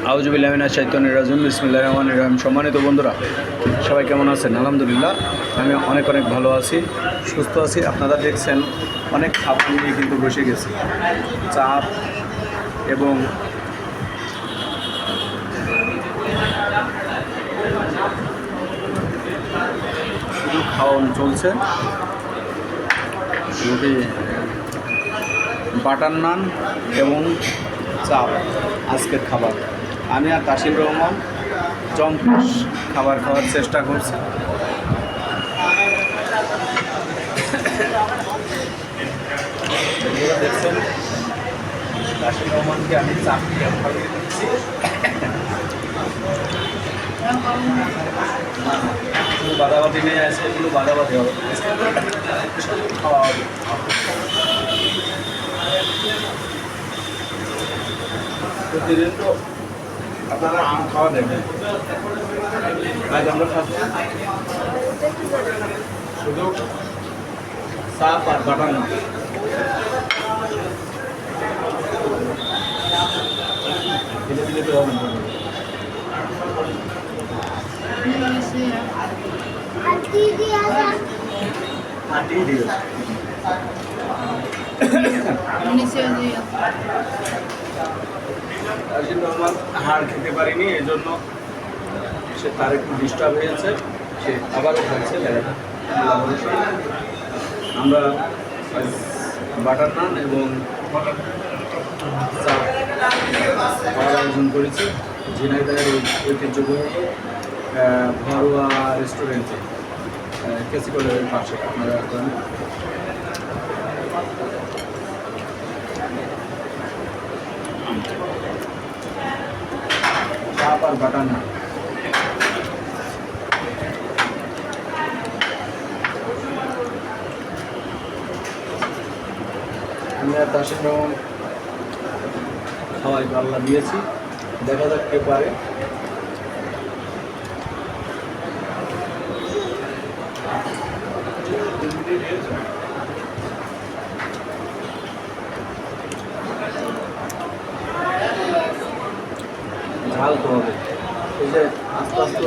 আউযুবিল্লাহি মিনাশ শাইতানির রাজিম বিসমিল্লাহির রহমানির রহিম। সম্মানিত বন্ধুরা, সবাই কেমন আছেন? আলহামদুলিল্লাহ, আমি অনেক ভালো আছি, সুস্থ আছি। আপনারা দেখছেন অনেক খাবার নিয়ে কিন্তু বসে গেছি। চাপ এবং শুধু খাওয়ানো চলছে। রুটি, বাটার নান এবং চাপ আজকের খাবার। আমি আর তাসিম রহমান জম্পেশ খাবার খাওয়ার চেষ্টা করছি। দেখছেন তাসিম রহমানকে আমি চাপ দিয়ে খাইয়ে দিচ্ছি। এগুলো বাদাবাদি নিয়ে আসে, এগুলো বাদাবাদি হবে, খাওয়া হবে। প্রতিদিন তো আপনারা আম খাওয়া দেখবেন, আজ আমরা খাচ্ছি শুধু চাপ আর বাটার নান। ধীরে ধীরে তো হবে হাড় খেতে পারিনি, এই জন্য সে তার একটু ডিস্টার্ব হয়েছে, সে আবারও খাচ্ছে। আমরা বাটার নান এবং চা খাওয়ার আয়োজন করেছি ঝিনাইদহের ঐতিহ্যবাহী ঘরোয়া রেস্টুরেন্টে, কেসি কলেজের পাশে। আপনারা চাপ আর বাটার নান। আমি আর তাসিম রহমান খাওয়াই পাল্লা দিয়েছি, দেখা যাক কে পারে। ঝাল তো হবে, এই যে আস্তে আস্তে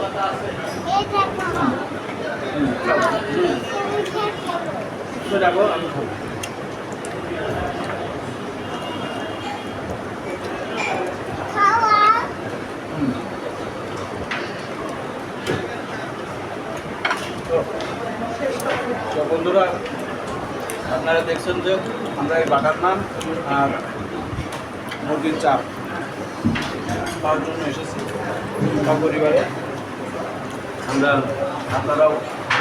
দেখো আমি খাবো। তো বন্ধুরা, আপনারা দেখছেন যে আমরা এই বাটার নান আর মুরগির চাপ খাওয়ার জন্য এসেছি সপরিবারে। আমরা আপনারাও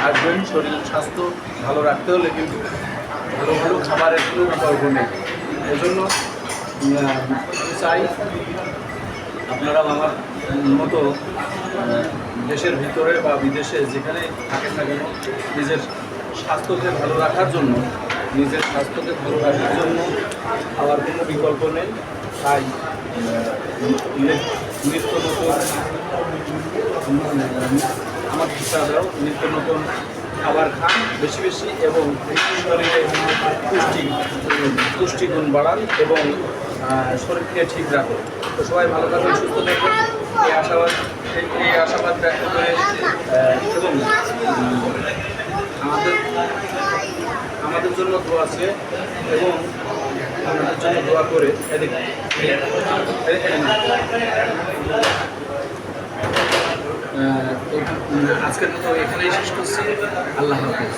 আসবেন। শরীর স্বাস্থ্য ভালো রাখতে হলে কিন্তু ভালো ভালো খাবারের কোনো বিকল্প নেই। এই জন্য চাই আপনারাও আমার মতো দেশের ভিতরে বা বিদেশে যেখানে থাকেন না কেন, নিজের স্বাস্থ্যকে ভালো রাখার জন্য খাওয়ার কোনো বিকল্প নেই। তাই নিত্য নতুন আমার হিসাবেও নিত্য নতুন খাবার খান বেশি বেশি, এবং শরীরে পুষ্টিগুণ বাড়ান এবং শরীরকে ঠিক রাখুন। তো সবাই ভালো থাকবেন, সুস্থ থাকবেন, এই আশাবাদ ব্যক্ত করে এবং আমাদের জন্য দোয়া আছে এবং আমাদের জন্য দোয়া করে আজকের মতো এখানেই শেষ করছি। আল্লাহ হাফেজ।